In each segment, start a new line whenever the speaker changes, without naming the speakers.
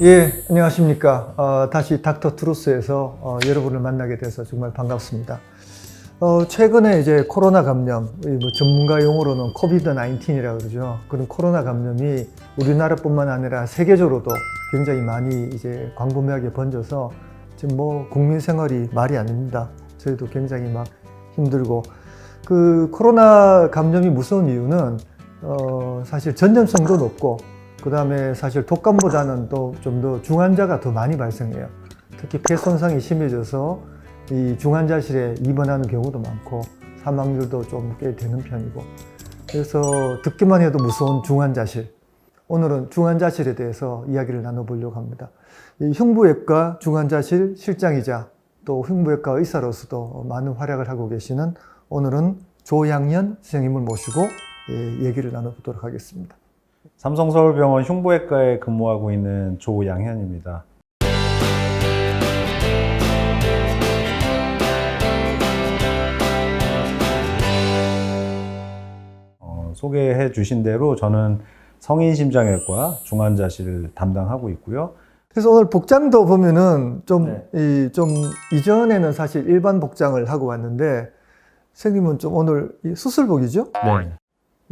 예, 안녕하십니까. 다시 닥터 트루스에서 여러분을 만나게 돼서 정말 반갑습니다. 최근에 이제 코로나 감염, 뭐 전문가 용어로는 코비드-19이라고 그러죠. 그런 코로나 감염이 우리나라뿐만 아니라 세계적으로도 굉장히 많이 이제 광범위하게 번져서 지금 뭐 국민 생활이 말이 아닙니다. 저희도 굉장히 막 힘들고, 그 코로나 감염이 무서운 이유는 사실 전염성도 높고, 그 다음에 사실 독감보다는 또 좀 더 중환자가 더 많이 발생해요. 특히 폐 손상이 심해져서 이 중환자실에 입원하는 경우도 많고 사망률도 좀 꽤 되는 편이고, 그래서 듣기만 해도 무서운 중환자실. 오늘은 중환자실에 대해서 이야기를 나눠보려고 합니다. 이 흉부외과 중환자실 실장이자 또 흉부외과 의사로서도 많은 활약을 하고 계시는 오늘은 조양현 선생님을 모시고 얘기를 나눠보도록 하겠습니다.
삼성서울병원 흉부외과에 근무하고 있는 조양현입니다. 소개해 주신 대로 저는 성인심장외과 중환자실을 담당하고 있고요.
그래서 오늘 복장도 보면은 좀 이전에는 사실 일반 복장을 하고 왔는데, 선생님은 좀 오늘 수술복이죠?
네.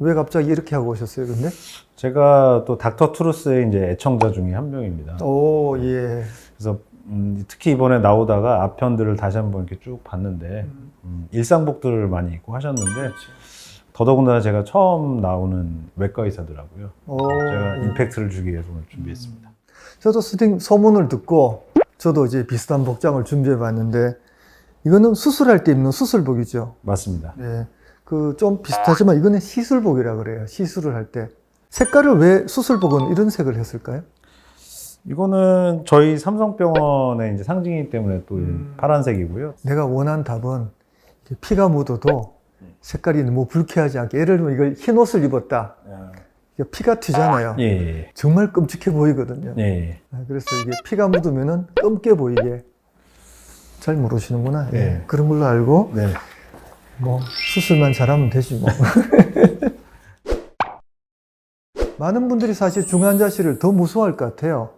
왜 갑자기 이렇게 하고 오셨어요, 근데?
제가 또 닥터 트루스의 이제 애청자 중에 한 명입니다.
오, 예.
그래서 특히 이번에 나오다가 앞편들을 다시 한번 이렇게 쭉 봤는데 일상복들을 많이 입고 하셨는데, 더더군다나 제가 처음 나오는 외과 의사더라고요. 제가 임팩트를 주기 위해서 오늘 준비했습니다.
저도 선생님 소문을 듣고 저도 이제 비슷한 복장을 준비해 봤는데, 이거는 수술할 때 입는 수술복이죠.
맞습니다.
네. 그 좀 비슷하지만 이거는 시술복이라 그래요. 시술을 할 때. 색깔을 왜 수술복은 이런 색을 했을까요?
이거는 저희 삼성병원의 이제 상징이기 때문에 또 파란색이고요.
내가 원한 답은 피가 묻어도 색깔이 너무 불쾌하지 않게, 예를 들면 이걸 흰 옷을 입었다. 피가 튀잖아요.
예.
정말 끔찍해 보이거든요.
예.
그래서 이게 피가 묻으면은 검게 보이게. 잘 모르시는구나.
네.
그런 걸로 알고
네.
뭐 수술만 잘하면 되지 뭐. 많은 분들이 사실 중환자실을 더 무서워할 것 같아요.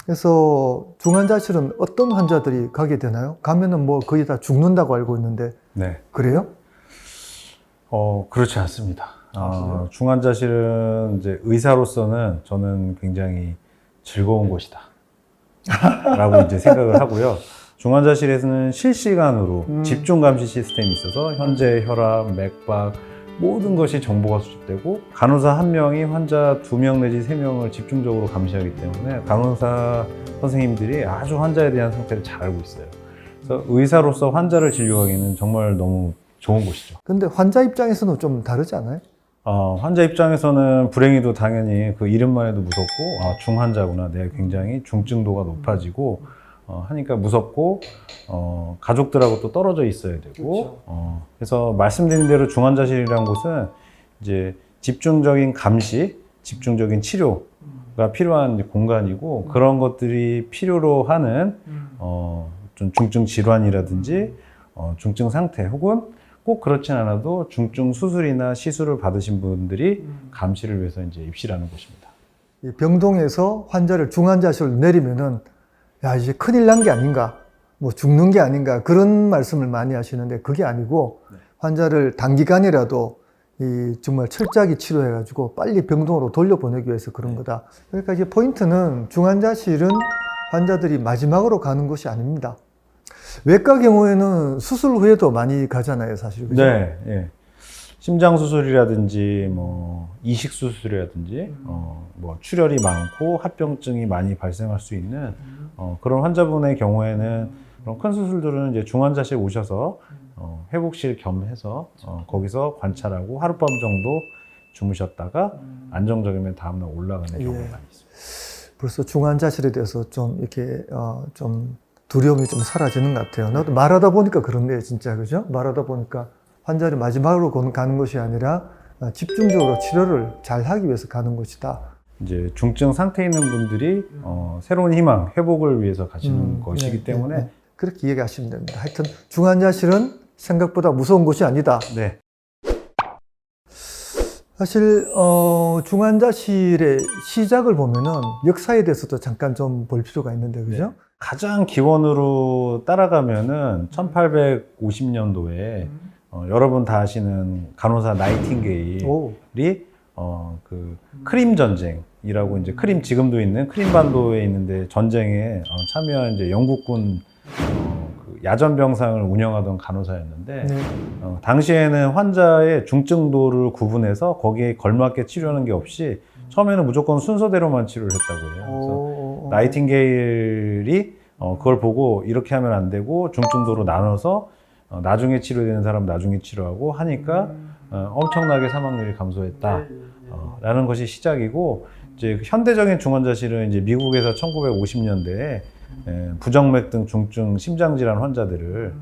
그래서 중환자실은 어떤 환자들이 가게 되나요? 가면은 뭐 거의 다 죽는다고 알고 있는데.
네.
그래요?
그렇지 않습니다. 중환자실은 이제 의사로서는 저는 굉장히 즐거운 곳이다 라고 이제 생각을 하고요. 중환자실에서는 실시간으로 집중 감시 시스템이 있어서 현재 혈압, 맥박 모든 것이 정보가 수집되고, 간호사 한 명이 환자 2명 내지 3명을 집중적으로 감시하기 때문에 간호사 선생님들이 아주 환자에 대한 상태를 잘 알고 있어요. 그래서 의사로서 환자를 진료하기는 정말 너무 좋은 곳이죠.
근데 환자 입장에서는 좀 다르지 않아요?
환자 입장에서는 불행히도 당연히 그 이름만 해도 무섭고, 중환자구나, 내가 굉장히 중증도가 높아지고 하니까 무섭고, 가족들하고 또 떨어져 있어야 되고, 그래서 말씀드린 대로 중환자실이라는 곳은 이제 집중적인 감시, 집중적인 치료가 필요한 공간이고, 그런 것들이 필요로 하는 좀 중증 질환이라든지 중증 상태, 혹은 꼭 그렇진 않아도 중증 수술이나 시술을 받으신 분들이 감시를 위해서 이제 입실하는 곳입니다.
병동에서 환자를 중환자실로 내리면은, 야, 이제 큰일 난 게 아닌가, 뭐 죽는 게 아닌가, 그런 말씀을 많이 하시는데, 그게 아니고 환자를 단기간이라도 정말 철저하게 치료해가지고 빨리 병동으로 돌려보내기 위해서 그런 거다. 그러니까 이제 포인트는 중환자실은 환자들이 마지막으로 가는 곳이 아닙니다. 외과 경우에는 수술 후에도 많이 가잖아요, 사실. 그죠?
네, 예. 심장 수술이라든지 뭐 이식 수술이라든지 뭐 출혈이 많고 합병증이 많이 발생할 수 있는 그런 환자분의 경우에는 그런 큰 수술들은 이제 중환자실 오셔서 회복실 겸해서 거기서 관찰하고 하룻밤 정도 주무셨다가 안정적이면 다음날 올라가는 경우가 많이 있습니다.
벌써 중환자실에 대해서 좀 이렇게 좀 두려움이 좀 사라지는 것 같아요. 나도 말하다 보니까 그렇네요, 진짜. 그죠? 말하다 보니까 환자를 마지막으로 가는 것이 아니라 집중적으로 치료를 잘 하기 위해서 가는 것이다.
이제 중증 상태에 있는 분들이 새로운 희망, 회복을 위해서 가시는 것이기 때문에
그렇게 이해하시면 됩니다. 하여튼 중환자실은 생각보다 무서운 곳이 아니다.
네.
사실 중환자실의 시작을 보면은 역사에 대해서도 잠깐 좀 볼 필요가 있는데 그죠?
가장 기원으로 따라가면은 1850년도에 여러분 다 아시는 간호사 나이팅게일이
오.
그 크림 전쟁이라고 이제 크림 지금도 있는 크림 반도에 있는데 전쟁에 참여한 이제 영국군 그 야전 병상을 운영하던 간호사였는데
네.
당시에는 환자의 중증도를 구분해서 거기에 걸맞게 치료하는 게 없이 처음에는 무조건 순서대로만 치료를 했다고 해요. 그래서 나이팅게일이 그걸 보고 이렇게 하면 안 되고 중증도로 나눠서 나중에 치료되는 사람 나중에 치료하고 하니까 엄청나게 사망률이 감소했다. 라는 것이 시작이고 이제 현대적인 중환자실은 이제 미국에서 1950년대에 부정맥 등 중증 심장질환 환자들을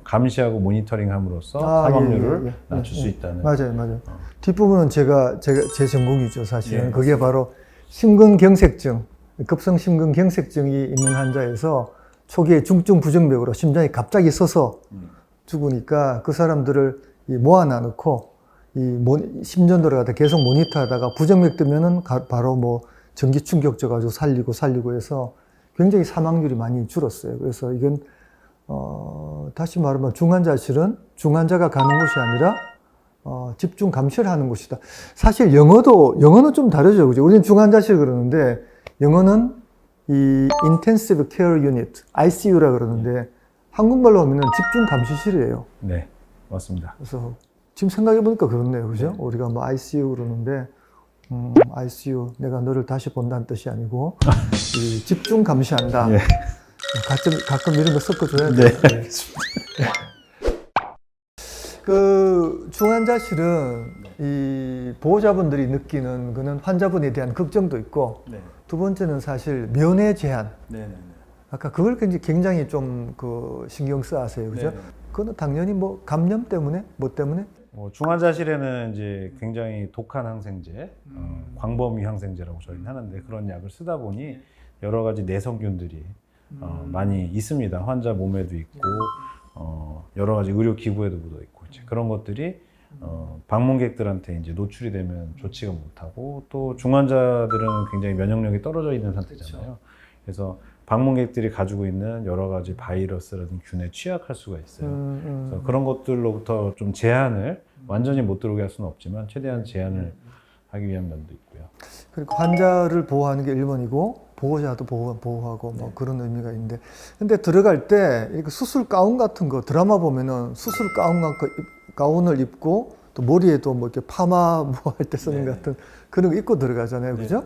감시하고 모니터링함으로써 사망률을 낮출 수 있다는.
맞아요. 뒷부분은 제 전공이죠, 사실은.
예,
그게 바로 심근경색증, 급성 심근경색증이 있는 환자에서 초기에 중증 부정맥으로 심장이 갑자기 서서 죽으니까 그 사람들을 모아놔 놓고 심전도를 갖다 계속 모니터하다가 부정맥 뜨면은 바로 뭐 전기 충격 줘가지고 살리고 해서 굉장히 사망률이 많이 줄었어요. 그래서 이건 다시 말하면 중환자실은 중환자가 가는 곳이 아니라 집중 감시를 하는 곳이다. 사실 영어는 좀 다르죠, 그죠? 우리는 중환자실 그러는데 영어는 이 Intensive Care Unit, ICU라 그러는데 한국말로 하면은 집중 감시실이에요.
네, 맞습니다.
그래서 지금 생각해 보니까 그렇네요, 그죠? 우리가 뭐 ICU 그러는데 ICU 내가 너를 다시 본다는 뜻이 아니고 이 집중 감시한다.
예.
가끔 이런 거 섞어줘야
네,
돼요.
알겠습니다.
그 중환자실은 이 보호자분들이 느끼는 그는 환자분에 대한 걱정도 있고 두 번째는 사실 면회 제한. 아까 그걸 굉장히 좀 그 신경 써 하세요, 그죠? 그거는 당연히 뭐 감염 때문에 뭐 때문에
중환자실에는 이제 굉장히 독한 항생제, 광범위 항생제라고 저희는 하는데 그런 약을 쓰다 보니 여러 가지 내성균들이 많이 있습니다. 환자 몸에도 있고 여러 가지 의료 기구에도 묻어 있고 이제 그런 것들이 방문객들한테 이제 노출이 되면 좋지가 못하고 또 중환자들은 굉장히 면역력이 떨어져 있는 상태잖아요. 그래서 방문객들이 가지고 있는 여러 가지 바이러스라든 균에 취약할 수가 있어요. 그래서 그런 것들로부터 좀 제한을 완전히 못 들어오게 할 수는 없지만 최대한 제한을 하기 위한 면도 있고요.
그리고 환자를 보호하는 게 1번이고 보호자도 보호하고 뭐 그런 의미가 있는데 근데 들어갈 때 이렇게 수술 가운 같은 거 드라마 보면은 수술 가운을 입고 또 머리에도 뭐 이렇게 파마 뭐 할 때 쓰는 같은 그런 거 입고 들어가잖아요, 그죠?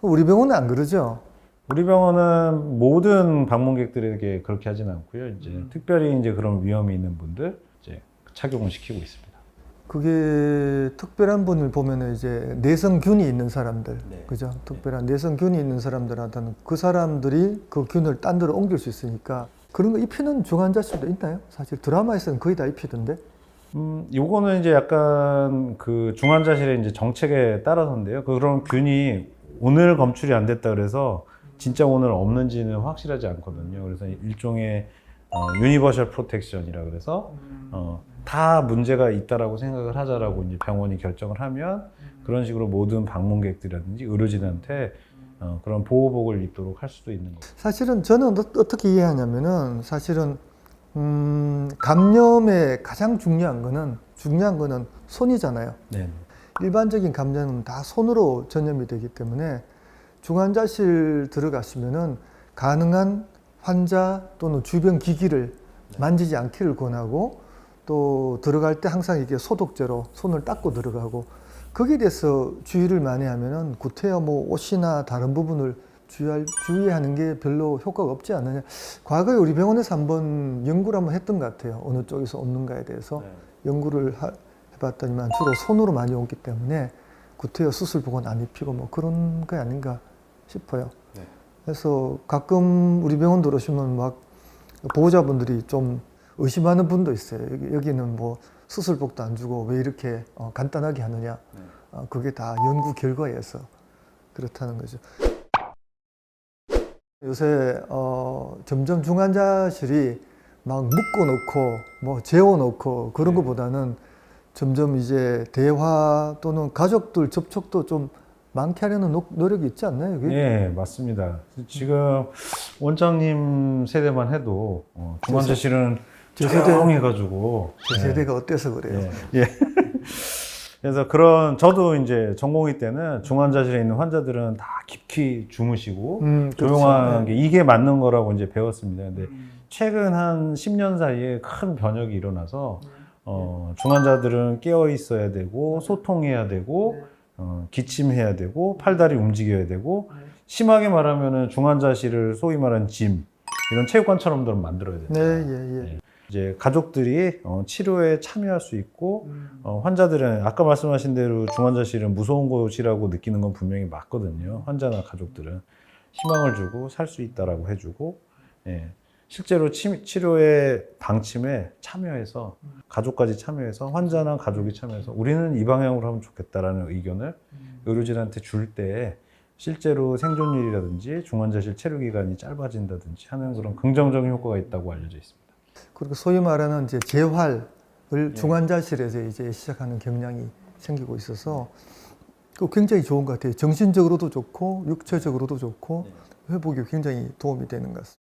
우리 병원은 안 그러죠?
우리 병원은 모든 방문객들에게 그렇게 하진 않고요. 이제 특별히 이제 그런 위험이 있는 분들 이제 착용을 시키고 있습니다.
그게 특별한 분을 보면은 이제 내성균이 있는 사람들, 그죠? 특별한 내성균이 있는 사람들한테는 그 사람들이 그 균을 딴 데로 옮길 수 있으니까 그런 거 입히는 중환자실도 있나요? 사실 드라마에서는 거의 다 입히던데.
요거는 이제 약간 그 중환자실의 이제 정책에 따라서인데요. 그런 균이 오늘 검출이 안 됐다 그래서 진짜 오늘 없는지는 확실하지 않거든요. 그래서 일종의 유니버셜 프로텍션이라 그래서 다 문제가 있다라고 생각을 하자라고 이제 병원이 결정을 하면 그런 식으로 모든 방문객들이라든지 의료진한테 그런 보호복을 입도록 할 수도 있는 거죠.
사실은 저는 어떻게 이해하냐면은 사실은 감염의 가장 중요한 거는 손이잖아요.
네.
일반적인 감염은 다 손으로 전염이 되기 때문에 중환자실 들어가시면은 가능한 환자 또는 주변 기기를 만지지 않기를 권하고 또 들어갈 때 항상 이게 소독제로 손을 닦고 들어가고 거기에 대해서 주의를 많이 하면은 구태여 뭐 옷이나 다른 부분을 주의하는 게 별로 효과가 없지 않느냐. 과거에 우리 병원에서 한번 연구를 한번 했던 것 같아요. 어느 쪽에서 옮는가에 대해서 연구를 해봤더니만 주로 손으로 많이 오기 때문에 구태여 수술복은 안 입히고 뭐 그런 게 아닌가 싶어요. 그래서 가끔 우리 병원 들어오시면 막 보호자분들이 좀 의심하는 분도 있어요. 여기는 뭐 수술복도 안 주고 왜 이렇게 간단하게 하느냐. 그게 다 연구 결과에서 그렇다는 거죠. 요새 점점 중환자실이 막 묶어놓고 뭐 재워놓고 그런 것보다는 점점 이제 대화 또는 가족들 접촉도 좀 많게 하려는 노력이 있지 않나요? 그게?
예, 맞습니다. 지금 원장님 세대만 해도 중환자실은
제 세대-
조용해가지고
제 세대가 어때서 그래요?
예. 예. 그래서 저도 이제 전공의 때는 중환자실에 있는 환자들은 다 깊이 주무시고
그렇죠.
조용한
네.
게 이게 맞는 거라고 이제 배웠습니다. 근데 최근 한 10년 사이에 큰 변혁이 일어나서 중환자들은 깨어 있어야 되고 소통해야 되고 기침해야 되고 팔다리 움직여야 되고 심하게 말하면은 중환자실을 소위 말하는 짐 이런 체육관처럼 만들어야 돼요.
네, 예, 예.
이제 가족들이 치료에 참여할 수 있고 환자들은 아까 말씀하신 대로 중환자실은 무서운 곳이라고 느끼는 건 분명히 맞거든요. 환자나 가족들은 희망을 주고 살 수 있다라고 해주고 예. 실제로 치료의 방침에 참여해서 가족까지 참여해서 환자나 가족이 참여해서 우리는 이 방향으로 하면 좋겠다라는 의견을 의료진한테 줄 때 실제로 생존율이라든지 중환자실 체류 기간이 짧아진다든지 하는 그런 긍정적인 효과가 있다고 알려져 있습니다.
그리고 소위 말하는 이제 재활을 중환자실에서 이제 시작하는 경향이 생기고 있어서 그 굉장히 좋은 것 같아요. 정신적으로도 좋고 육체적으로도 좋고 회복이 굉장히 도움이 되는 것 같습니다.